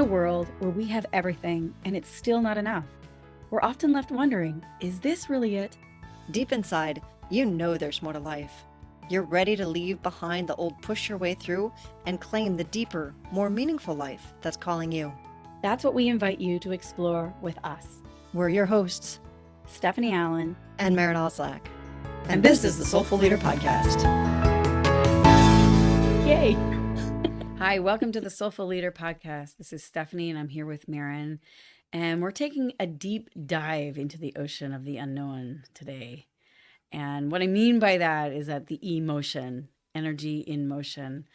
a world where we have everything and it's still not enough, we're often left wondering, is this really it? Deep inside, you know there's more to life. You're ready to leave behind the old push your way through and claim the deeper, more meaningful life that's calling you. That's what we invite you to explore with us. We're your hosts, Stephanie Allen and Maren. And this is the Soulful Leader Podcast. Yay! Hi, welcome to the Soulful Leader Podcast. This is Stephanie and I'm here with Maren. And we're taking a deep dive into the ocean of the unknown today. And what I mean by that is that the emotion, energy in motion.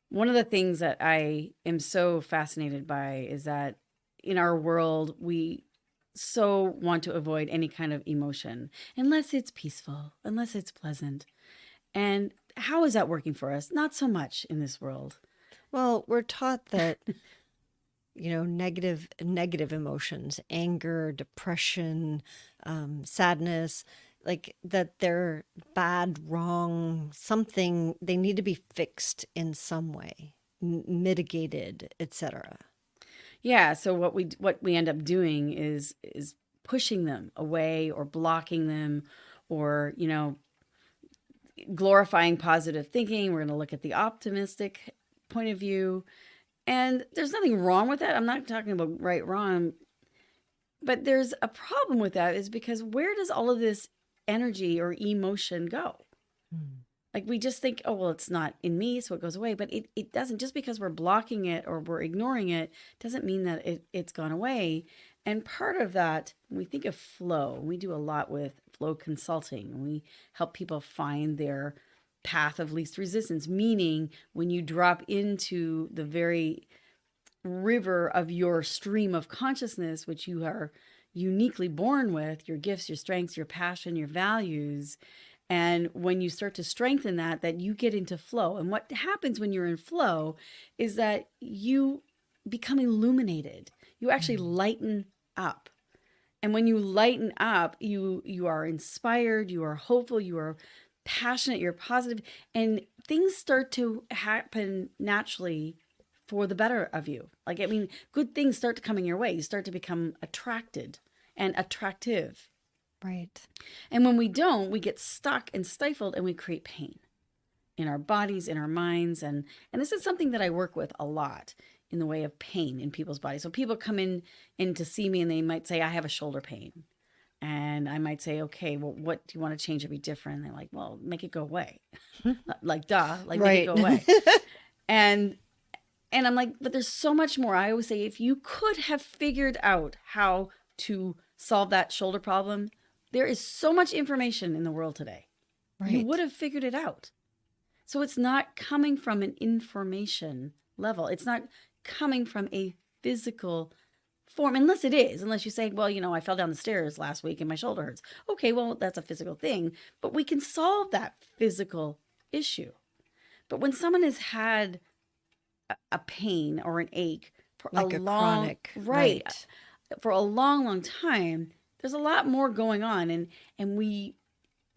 One of the things that I am so fascinated by is that in our world, we so want to avoid any kind of emotion, unless it's peaceful, unless it's pleasant. And how is that working for us? Not so much in this world. Well, we're taught that, negative emotions, anger, depression, sadness, like that they're bad, wrong, something, they need to be fixed in some way, mitigated, etc. Yeah, so what we end up doing is pushing them away or blocking them or, glorifying positive thinking. We're going to look at the optimistic point of view. And there's nothing wrong with that. I'm not talking about right, wrong. But there's a problem with that is because where does all of this energy or emotion go? Like we just think, oh, well, it's not in me, so it goes away. But it doesn't. Just because we're blocking it or we're ignoring it doesn't mean that it's gone away. And part of that, when we think of flow, we do a lot with flow consulting. We help people find their path of least resistance, meaning when you drop into the very river of your stream of consciousness, which you are uniquely born with, your gifts, your strengths, your passion, your values. And when you start to strengthen that you get into flow. And what happens when you're in flow is that you become illuminated. You actually lighten up. And when you lighten up, you are inspired, you are hopeful, you are passionate, you're positive, and things start to happen naturally for the better of you. Good things start to come in your way. You start to become attracted and attractive. Right. And when we don't, we get stuck and stifled and we create pain in our bodies, in our minds. And this is something that I work with a lot in the way of pain in people's bodies. So people come in to see me and they might say, I have a shoulder pain. And I might say, okay, well, what do you want to change to be different? And they're like, well, make it go away. Duh, right. Make it go away. And I'm like, but there's so much more. I always say, if you could have figured out how to solve that shoulder problem, there is so much information in the world today. Right. You would have figured it out. So it's not coming from an information level. It's not coming from a physical form, unless you say, well, I fell down the stairs last week and my shoulder hurts. Okay, well, that's a physical thing, but we can solve that physical issue. But when someone has had a pain or an ache for like a chronic, right, for a long, long time, there's a lot more going on. And we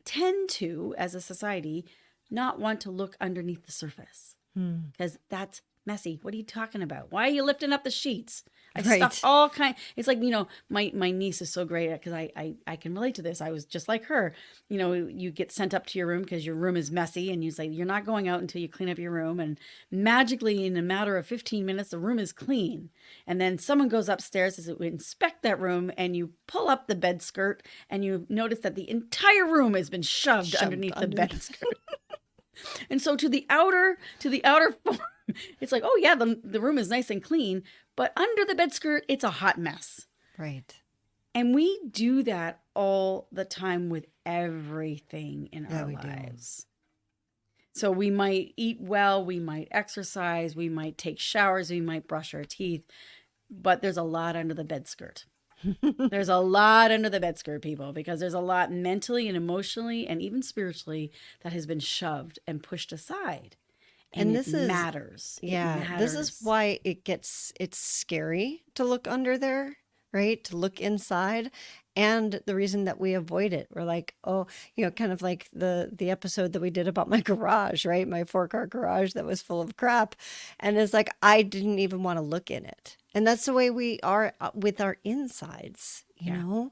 tend to, as a society, not want to look underneath the surface because that's messy. What are you talking about? Why are you lifting up the sheets? I stuff all kind. It's like, my niece is so great because I can relate to this. I was just like her. You get sent up to your room because your room is messy and you say, you're not going out until you clean up your room. And magically in a matter of 15 minutes, the room is clean. And then someone goes upstairs to inspect that room and you pull up the bed skirt and you notice that the entire room has been shoved underneath the bed skirt. And so to the outer form, it's like, oh yeah, the room is nice and clean, but under the bed skirt, it's a hot mess. Right. And we do that all the time with everything in our lives. So we might eat well, we might exercise, we might take showers, we might brush our teeth, but there's a lot under the bed skirt. There's a lot under the bed skirt, people, because there's a lot mentally and emotionally and even spiritually that has been shoved and pushed aside. And this matters. Yeah. This is why it's scary to look under there right? To look inside. And the reason that we avoid it, we're like, oh, kind of like the episode that we did about my garage, right? My 4-car garage that was full of crap. And it's like, I didn't even want to look in it. And that's the way we are with our insides, Yeah.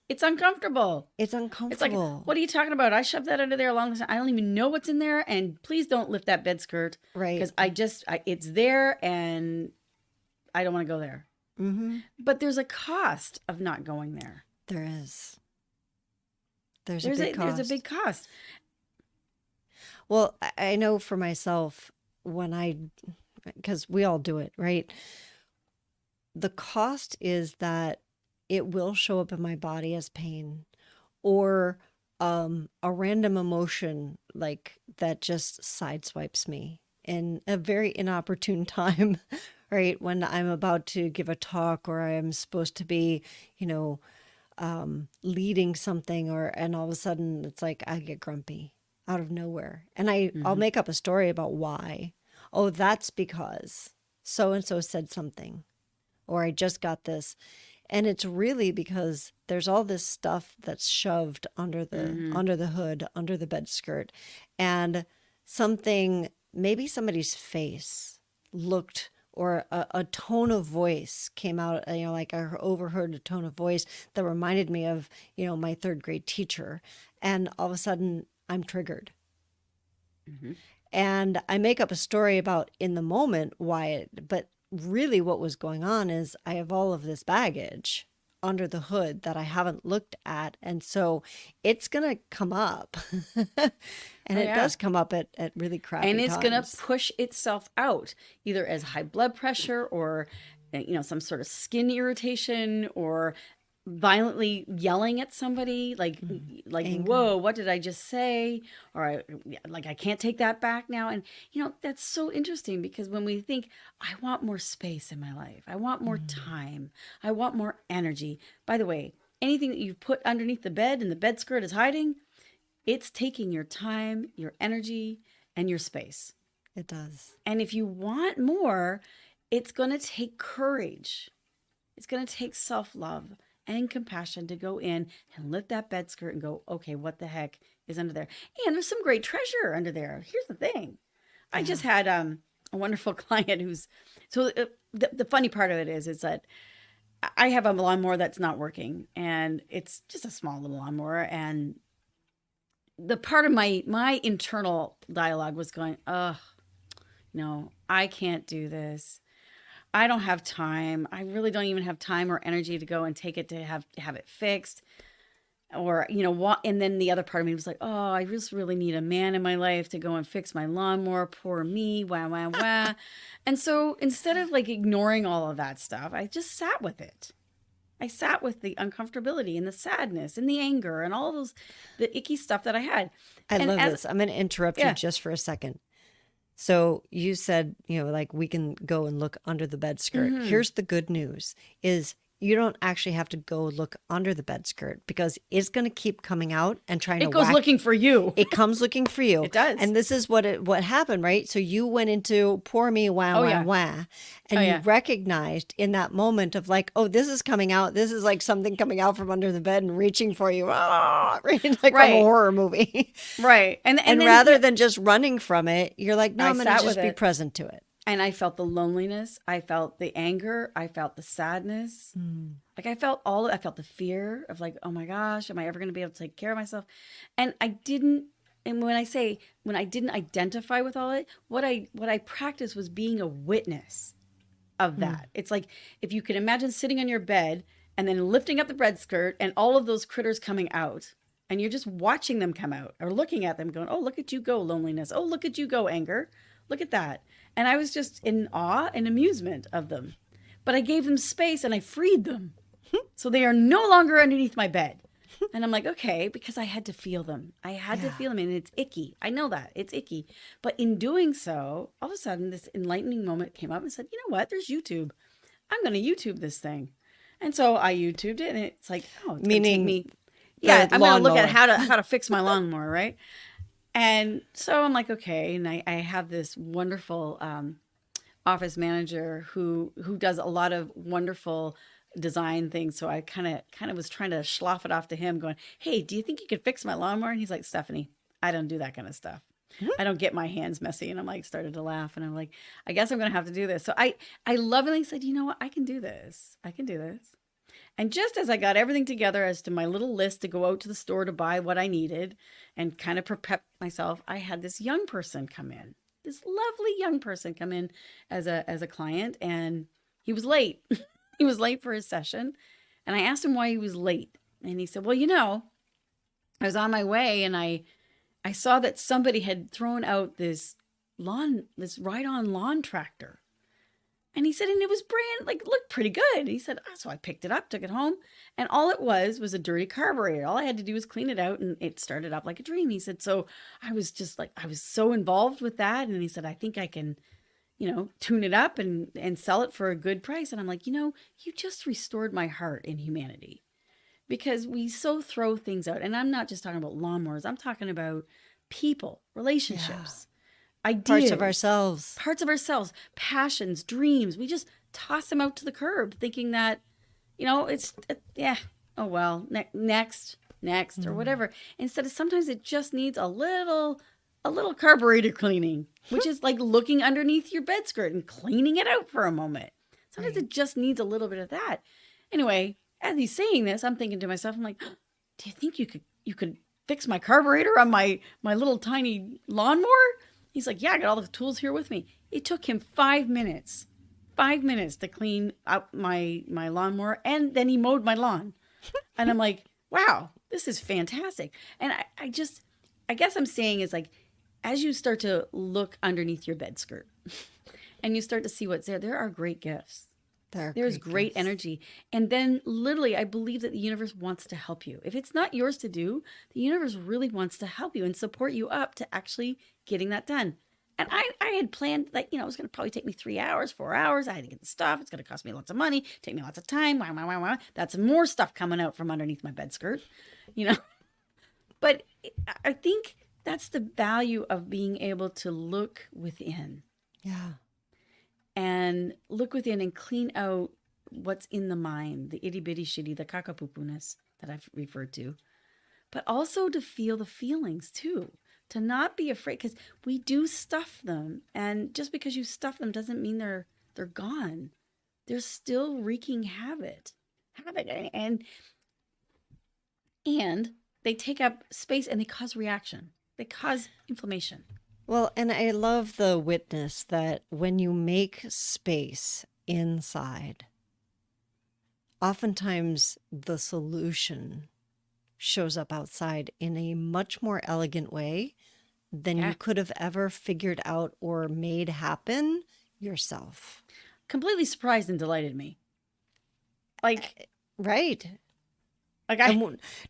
It's uncomfortable. It's It's like, uncomfortable. what are you talking about? I shoved that under there a long time. I don't even know what's in there. And please don't lift that bed skirt. Right. Because it's there and I don't want to go there. Mm-hmm. But there's a cost of not going there. There is. There's a big cost. There's a big cost. Well, I know for myself, because we all do it, right? The cost is that it will show up in my body as pain or a random emotion like that just sideswipes me in a very inopportune time, right? When I'm about to give a talk or I am supposed to be, leading something and all of a sudden it's like I get grumpy out of nowhere. And I'll make up a story about why. Oh, that's because so-and-so said something, or I just got this. And it's really because there's all this stuff that's shoved under the hood, under the bed skirt. And maybe somebody's face looked, or a tone of voice came out, like I overheard a tone of voice that reminded me of, my 3rd grade teacher. And all of a sudden I'm triggered. Mm-hmm. And I make up a story about in the moment but really what was going on is I have all of this baggage under the hood that I haven't looked at. And so it's going to come up. And it does come up at really crappy times. And it's going to push itself out either as high blood pressure or, some sort of skin irritation or violently yelling at somebody like anger. Whoa, what did I just say? Or I can't take that back now. And that's so interesting because when we think I want more space in my life, I want more time, I want more energy. By the way, anything that you've put underneath the bed and the bed skirt is hiding, it's taking your time, your energy, and your space. It does. And if you want more, it's going to take courage. It's going to take self-love and compassion to go in and lift that bed skirt and go, okay, what the heck is under there? And there's some great treasure under there. Here's the thing. Yeah. I just had a wonderful client the funny part of it is that I have a lawnmower that's not working and it's just a small little lawnmower. And the part of my internal dialogue was going, no, I can't do this. I don't have time. I really don't even have time or energy to go and take it to have it fixed. Or, what? And then the other part of me was like, oh, I just really need a man in my life to go and fix my lawnmower. Poor me. Wah, wah, wah. And so instead of ignoring all of that stuff, I just sat with it. I sat with the uncomfortability and the sadness and the anger and all the icky stuff that I had. I love this. I'm going to interrupt you just for a second. So you said, we can go and look under the bed skirt. Mm-hmm. Here's the good news is you don't actually have to go look under the bed skirt because it's going to keep coming out and trying to goes looking for you. It comes looking for you. It does. And this is what happened, right? So you went into poor me, wah, wah. And you recognized in that moment of this is coming out. This is like something coming out from under the bed and reaching for you. Right? From a horror movie. Right. And then, rather than just running from it, you're like, no, I'm going to just be present to it. And I felt the loneliness. I felt the anger. I felt the sadness. I felt the fear of oh my gosh, am I ever going to be able to take care of myself? And when I didn't identify with all it, what I practiced was being a witness of that. It's like, if you can imagine sitting on your bed and then lifting up the bed skirt and all of those critters coming out and you're just watching them come out or looking at them going, oh, look at you go, loneliness. Oh, look at you go, anger. Look at that. And I was just in awe and amusement of them. But I gave them space and I freed them. So they are no longer underneath my bed. And I'm like, okay, because I had to feel them. I had to feel them. And it's icky. I know that. It's icky. But in doing so, all of a sudden, this enlightening moment came up and said, you know what? There's YouTube. I'm going to YouTube this thing. And so I YouTubed it. And it's like, oh, it's going to take me. Yeah, I'm going to look at how to fix my lawnmower, right? And so I'm like, okay. And I have this wonderful office manager who does a lot of wonderful design things. So I kind of was trying to slough it off to him going, hey, do you think you could fix my lawnmower? And he's like, Stephanie, I don't do that kind of stuff. I don't get my hands messy. And I'm like, started to laugh. And I'm like, I guess I'm going to have to do this. So I lovingly said, you know what? I can do this. I can do this. And just as I got everything together as to my little list to go out to the store to buy what I needed and kind of prep myself, I had this young person come in, this lovely young person come in as a client, and he was late. He was late for his session. And I asked him why he was late. And he said, well, I was on my way and I saw that somebody had thrown out this ride-on lawn tractor. And he said, and it was brand, like, looked pretty good. He said, so I picked it up, took it home. And all it was a dirty carburetor. All I had to do was clean it out and it started up like a dream. He said, so I was just like, I was so involved with that. And he said, I think I can, tune it up and sell it for a good price. And I'm like, you just restored my heart in humanity. Because we so throw things out. And I'm not just talking about lawnmowers. I'm talking about people, relationships. Ideas, parts of ourselves, passions, dreams. We just toss them out to the curb thinking that, oh, well, next, or whatever. Instead of sometimes it just needs a little carburetor cleaning, which is like looking underneath your bed skirt and cleaning it out for a moment. Sometimes it just needs a little bit of that. Anyway, as he's saying this, I'm thinking to myself, I'm like, do you think you could fix my carburetor on my little tiny lawnmower? He's like, yeah, I got all the tools here with me. It took him 5 minutes to clean up my lawnmower. And then he mowed my lawn. And I'm like, wow, this is fantastic. And I guess I'm saying is like, as you start to look underneath your bed skirt and you start to see what's there are great gifts. There's great energy. And then literally, I believe that the universe wants to help you. If it's not yours to do, the universe really wants to help you and support you up to actually getting that done. And I had planned that, it was going to probably take me 3 hours, 4 hours. I had to get the stuff. It's going to cost me lots of money, take me lots of time. Wow. That's more stuff coming out from underneath my bed skirt, But I think that's the value of being able to look within. Yeah. And look within and clean out what's in the mind, the itty bitty shitty, the kakapupuness that I've referred to. But also to feel the feelings too, to not be afraid, because we do stuff them. And just because you stuff them doesn't mean they're gone. They're still wreaking havoc. And they take up space and they cause reaction. They cause inflammation. Well, and I love the witness that when you make space inside, oftentimes the solution shows up outside in a much more elegant way than you could have ever figured out or made happen yourself. Completely surprised and delighted me. Like, right. Like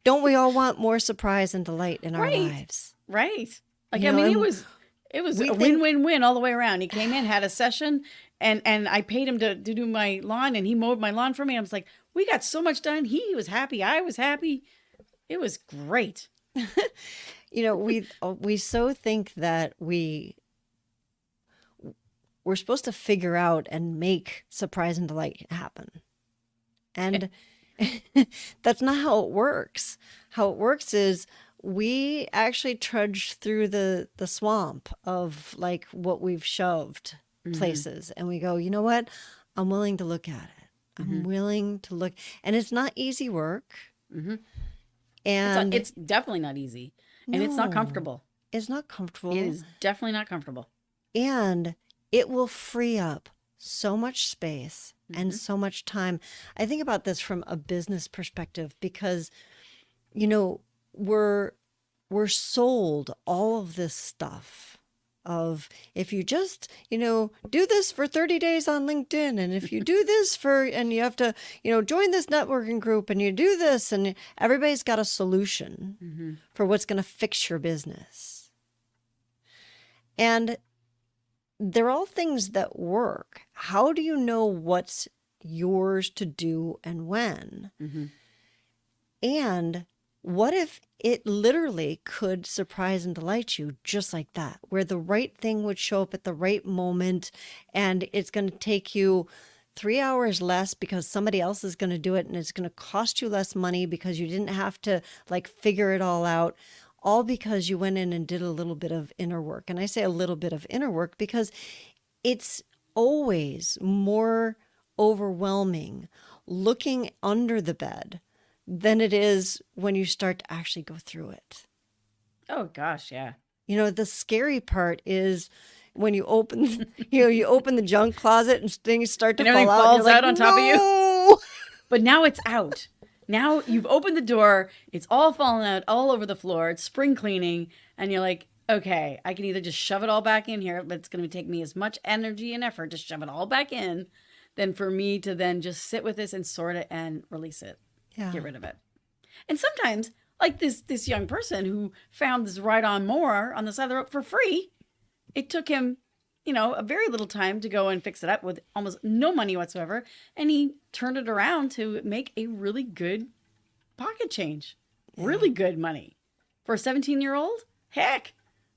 don't we all want more surprise and delight in our lives? Right. Like, it was a win-win-win all the way around. He came in, had a session, and I paid him to do my lawn, and he mowed my lawn for me. I was like, we got so much done. He was happy. I was happy. It was great. We so think that we're supposed to figure out and make surprise and delight happen. And that's not how it works. How it works is we actually trudge through the swamp of like what we've shoved places. And we go, you know what? I'm willing to look at it. I'm willing to look. And it's not easy work. And it's definitely not easy. And it's not comfortable. It's not comfortable. It is definitely not comfortable. And it will free up so much space and so much time. I think about this from a business perspective because, we're sold all of this stuff of if you just, do this for 30 days on LinkedIn, and if you do this and you have to, join this networking group and you do this, and everybody's got a solution for what's going to fix your business. And they're all things that work. How do you know what's yours to do and when? And what if it literally could surprise and delight you just like that, where the right thing would show up at the right moment and it's going to take you 3 hours less because somebody else is going to do it, and it's going to cost you less money because you didn't have to like figure it all out, all because you went in and did a little bit of inner work. And I say a little bit of inner work because it's always more overwhelming looking under the bed than it is when you start to actually go through it. Oh gosh, yeah. You know, the scary part is when you open, you open the junk closet and things start to And fall everything out, and falls you're like, out on top of you. no. But now it's out. Now you've opened the door, it's all fallen out all over the floor, it's spring cleaning, and you're like, okay, I can either just shove it all back in here, but it's going to take me as much energy and effort to shove it all back in than for me to then just sit with this and sort it and release it, Yeah, get rid of it. And sometimes, like this young person who found this ride-on mower on the side of the road for free, it took him, a very little time to go and fix it up with almost no money whatsoever. And he turned it around to make a really good pocket change. yeah, Really good money. For a 17-year-old, heck,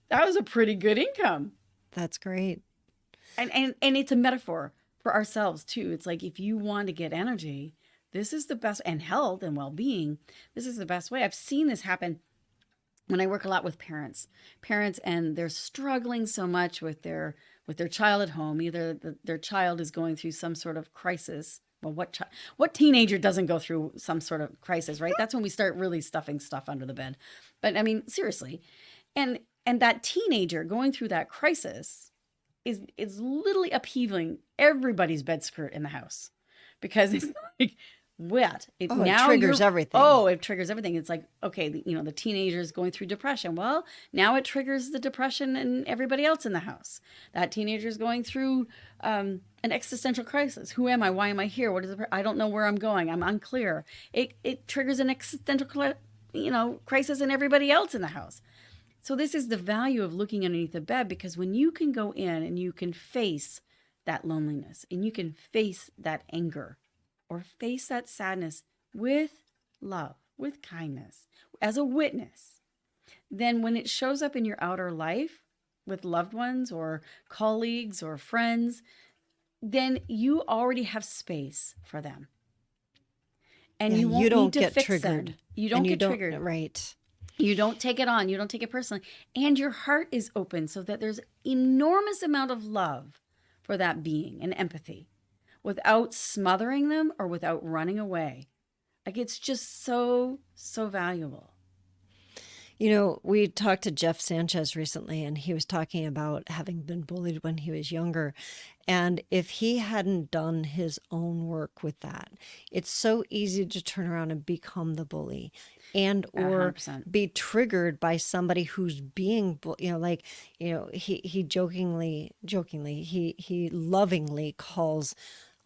that was a pretty good income. that's great. And it's a metaphor for ourselves too. It's like if you want to get energy, this is the best, and health and well-being, this is the best way. I've seen this happen when I work a lot with parents, and they're struggling so much with their child at home. Either their child is going through some sort of crisis. Well, what teenager doesn't go through some sort of crisis, right? That's when we start really stuffing stuff under the bed. But I mean, seriously, and that teenager going through that crisis is literally upheaving everybody's bed skirt in the house, because it's like what it Oh, it now triggers you're everything. oh it triggers everything. It's like, okay, the teenager is going through depression. Well, now it triggers the depression and everybody else in the house. That teenager is going through an existential crisis. Who am I? Why am I here? What is it? I don't know where I'm going. I'm unclear. It triggers an existential crisis in everybody else in the house. So this is the value of looking underneath the bed, because when you can go in and you can face that loneliness and you can face that anger or face that sadness with love, with kindness, as a witness, then when it shows up in your outer life with loved ones or colleagues or friends, then you already have space for them. And Yeah, you you won't need don't to get fix triggered. them. You don't And you get don't, triggered. right. You don't take it on. You don't take it personally. And your heart is open so that there's enormous amount of love for that being and empathy without smothering them or without running away. Like, it's just so, so valuable. You know, we talked to Jeff Sanchez recently, and he was talking about having been bullied when he was younger. And if he hadn't done his own work with that, it's so easy to turn around and become the bully and or 100%. be triggered by somebody who's being, he jokingly, he lovingly calls,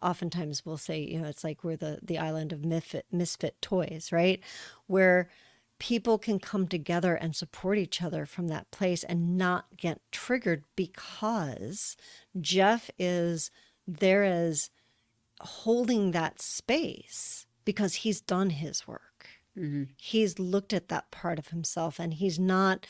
oftentimes we'll say, it's like we're the island of misfit toys, right? Where people can come together and support each other from that place and not get triggered, because Jeff is there as holding that space because he's done his work. Mm-hmm. He's looked at that part of himself, and he's not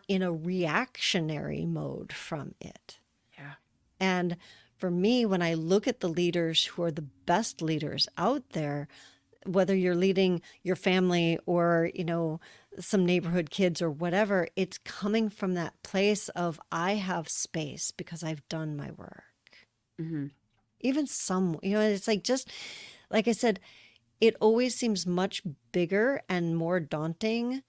in a reactionary mode from it. Yeah. And for me, when I look at the leaders who are the best leaders out there, whether you're leading your family or, some neighborhood kids or whatever, it's coming from that place of, I have space because I've done my work. Mm-hmm. Even some, it's like, just like I said, it always seems much bigger and more daunting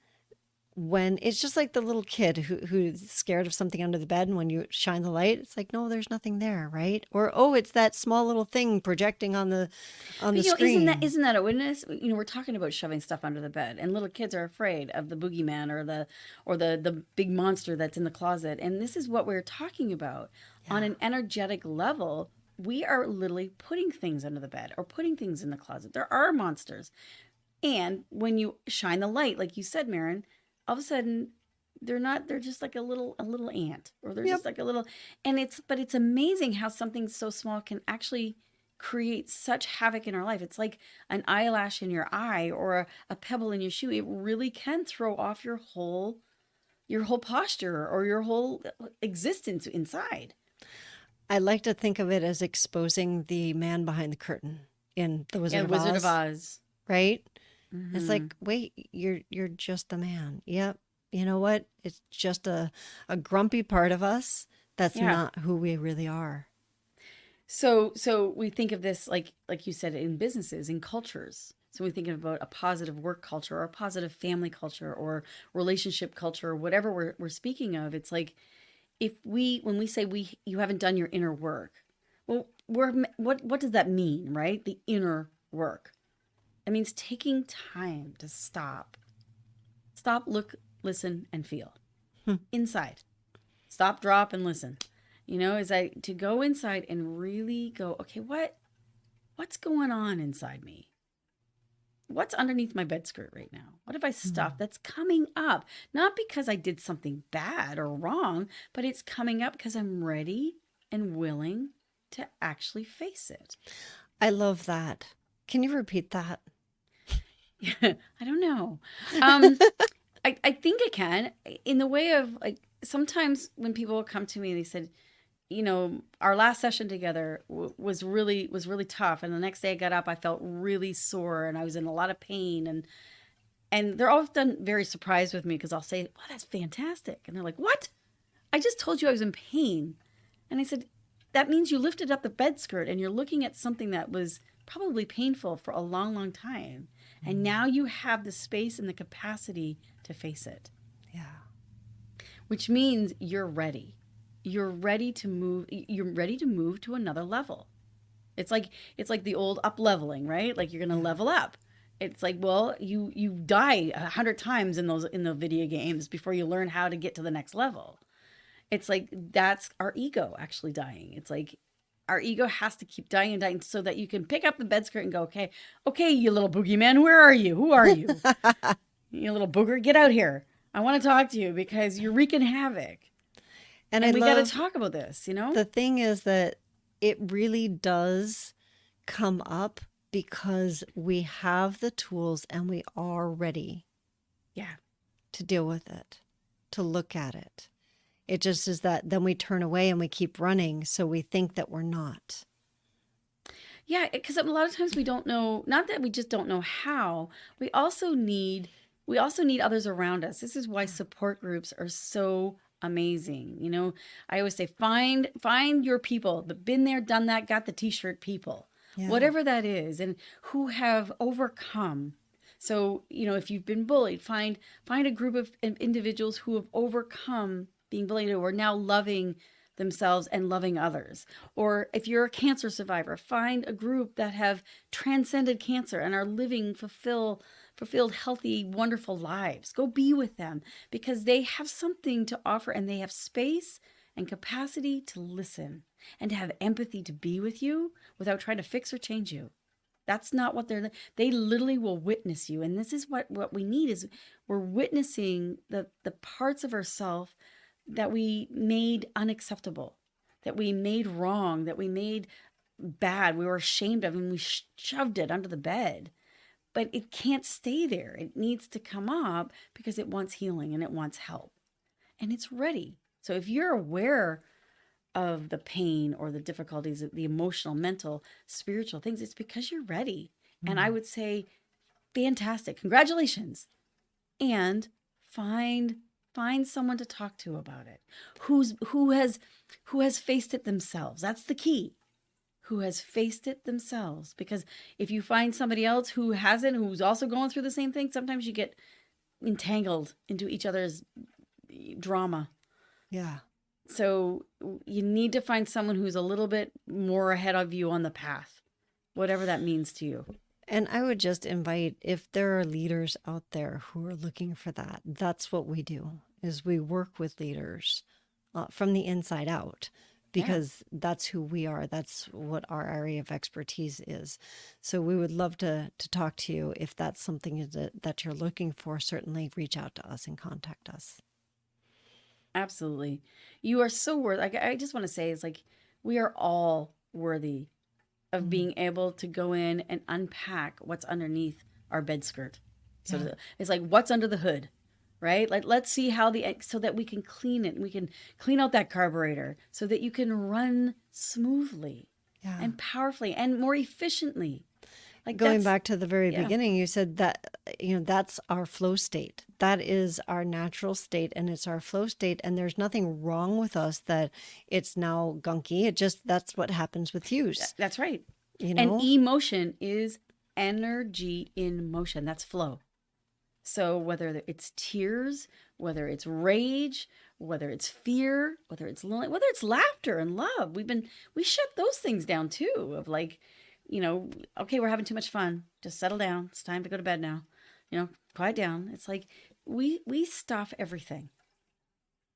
when it's just like the little kid who's scared of something under the bed, and when you shine the light, it's like, no, there's nothing there, right? Or, oh, it's that small little thing projecting on the screen. Isn't that a witness? We're talking about shoving stuff under the bed, and little kids are afraid of the boogeyman or the big monster that's in the closet. And this is what we're talking about. On an energetic level. We are literally putting things under the bed or putting things in the closet. There are monsters. And when you shine the light, like you said, Maren, all of a sudden they're just like a little ant, or they're just like a little, but it's amazing how something so small can actually create such havoc in our life. It's like an eyelash in your eye or a pebble in your shoe. It really can throw off your whole posture or your whole existence inside. I like to think of it as exposing the man behind the curtain in The Yeah, Wizard of Wizard of Oz, Oz. right? It's Hmm. like, wait, you're just the man. Yep. You know what? It's just a grumpy part of us that's Yeah. not who we really are. So we think of this like you said in businesses, in cultures. So we think about a positive work culture or a positive family culture or relationship culture or whatever we're speaking of. It's like if we when we say we you haven't done your inner work, well, what does that mean, right? The inner work. It means taking time to stop, look, listen, and feel Hmm. inside. Stop, drop, and listen. Is I to go inside and really go, okay, what's going on inside me? What's underneath my bed skirt right now? What have I stuffed Hmm. that's coming up? Not because I did something bad or wrong, but it's coming up because I'm ready and willing to actually face it. I love that. Can you repeat that? I don't know. Um, I think I can in the way of like sometimes when people come to me, they said, our last session together was really tough, and the next day I got up, I felt really sore, and I was in a lot of pain, and they're often very surprised with me because I'll say, "Wow, that's fantastic," and they're like, "What? I just told you I was in pain," and I said, "That means you lifted up the bed skirt, and you're looking at something that was probably painful for a long, long time, and now you have the space and the capacity to face it." Yeah. Which means you're ready. You're ready to move. You're ready to move to another level. It's like the old up leveling, right? Like you're gonna Yeah. level up. It's like, well, you die 100 times in the video games before you learn how to get to the next level. It's like that's our ego actually dying. It's like our ego has to keep dying and dying so that you can pick up the bed skirt and go, okay, you little boogeyman, where are you? Who are you? You little booger, get out here. I want to talk to you because you're wreaking havoc. And I And we got to love talk about this. the thing is that it really does come up because we have the tools and we are ready Yeah. to deal with it, to look at it. It just is that then we turn away and we keep running. So we think that we're not. Yeah, because a lot of times we don't know, not that we just don't know how, we also need others around us. This is why support groups are so amazing. I always say find your people, the been there, done that, got the t-shirt people. Yeah. Whatever that is and who have overcome. So, if you've been bullied, find a group of individuals who have overcome being bullied who are now loving themselves and loving others. Or if you're a cancer survivor, find a group that have transcended cancer and are living fulfilled, healthy, wonderful lives. Go be with them because they have something to offer and they have space and capacity to listen and to have empathy to be with you without trying to fix or change you. That's not what they literally will witness you. And this is what we need is we're witnessing the parts of ourselves that we made unacceptable, that we made wrong, that we made bad, we were ashamed of, and we shoved it under the bed. But it can't stay there. It needs to come up because it wants healing and it wants help. And it's ready. So if you're aware of the pain or the difficulties, the emotional, mental, spiritual things, it's because you're ready. And I Mm. would say, fantastic. Congratulations. And find find someone to talk to about it. Who has faced it themselves. That's the key. Who has faced it themselves. Because if you find somebody else who hasn't, who's also going through the same thing, sometimes you get entangled into each other's drama. Yeah. So you need to find someone who's a little bit more ahead of you on the path, whatever that means to you. And I would just invite if there are leaders out there who are looking for that, that's what we do is we work with leaders from the inside out Yeah, because that's who we are. That's what our area of expertise is. So we would love to talk to you if that's something that you're looking for. Certainly reach out to us and contact us. absolutely. You are so worth. Like I just want to say, it's like we are all worthy of Mm. being able to go in and unpack what's underneath our bed skirt. Yeah. It's like what's under the hood, right? Like, let's see how so that we can clean it and we can clean out that carburetor so that you can run smoothly and powerfully and more efficiently. Like, Going back to the very yeah. beginning, you said that, that's our flow state. That is our natural state, and it's our flow state. And there's nothing wrong with us that it's now gunky. That's what happens with use. That's right. And emotion is energy in motion. That's flow. So whether it's tears, whether it's rage, whether it's fear, whether it's lonely, whether it's laughter and love, we shut those things down too, of like, okay, we're having too much fun. Just settle down. It's time to go to bed now. Quiet down. It's like we stuff everything.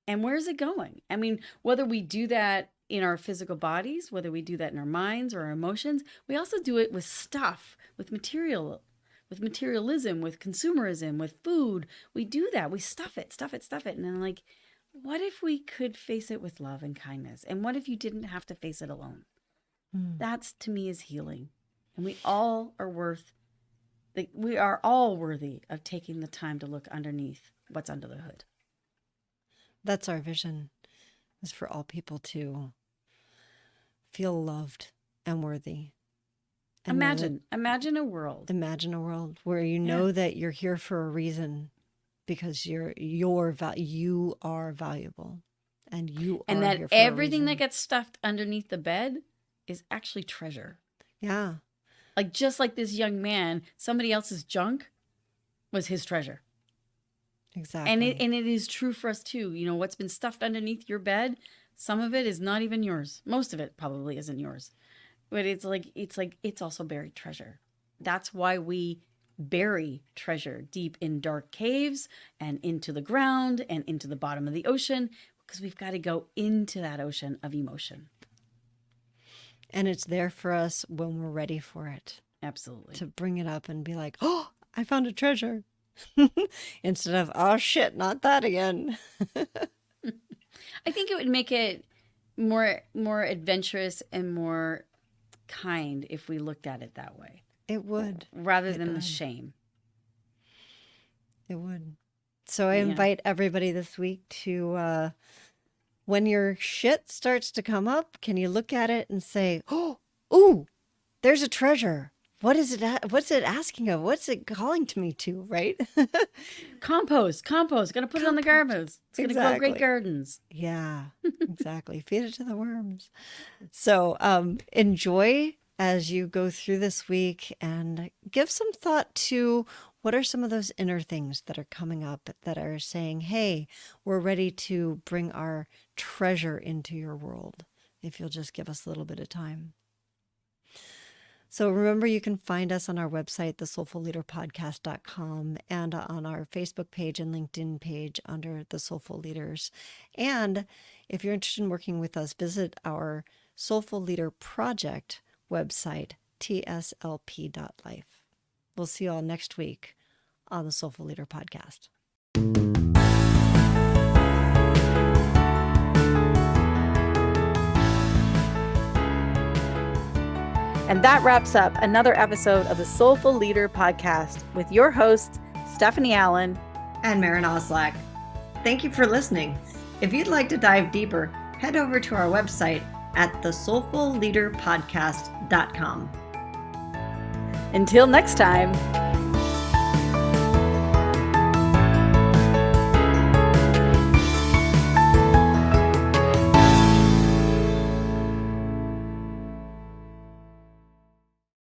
And where's it going? I mean, whether we do that in our physical bodies, whether we do that in our minds or our emotions, we also do it with stuff, with materialism, with consumerism, with food. We do that. We stuff it. And then like, what if we could face it with love and kindness? And what if you didn't have to face it alone? That's, to me, is healing. And we all are worthy of taking the time to look underneath what's under the hood. That's our vision, is for all people to feel loved and worthy. And imagine a world. Imagine a world where you know that you're here for a reason, because you are valuable, and you and are that here for everything a reason. that gets stuffed underneath the bed is actually treasure. Yeah. Like, just like this young man, somebody else's junk was his treasure. Exactly. And it is true for us too. What's been stuffed underneath your bed, some of it is not even yours. Most of it probably isn't yours. But it's also buried treasure. That's why we bury treasure deep in dark caves and into the ground and into the bottom of the ocean, because we've got to go into that ocean of emotion. And it's there for us when we're ready for it. Absolutely. To bring it up and be like, oh, I found a treasure. Instead of, oh shit, not that again. I think it would make it more adventurous and more kind if we looked at it that way. It would. Rather than the shame. It would. So I invite everybody this week to, when your shit starts to come up, can you look at it and say, oh, ooh, there's a treasure. What is it? What's it asking of? What's it calling to me to, right? Compost. Gonna put it on the garbage. It's gonna grow great gardens. Yeah, exactly. Feed it to the worms. So enjoy as you go through this week, and give some thought to what are some of those inner things that are coming up that are saying, hey, we're ready to bring our treasure into your world, if you'll just give us a little bit of time. So remember, you can find us on our website, thesoulfulleaderpodcast.com, and on our Facebook page and LinkedIn page under The Soulful Leaders. And if you're interested in working with us, visit our Soulful Leader Project website, tslp.life. We'll see you all next week on the Soulful Leader Podcast. And that wraps up another episode of the Soulful Leader Podcast with your hosts, Stephanie Allen and Maren Oslack. Thank you for listening. If you'd like to dive deeper, head over to our website at thesoulfulleaderpodcast.com. Until next time.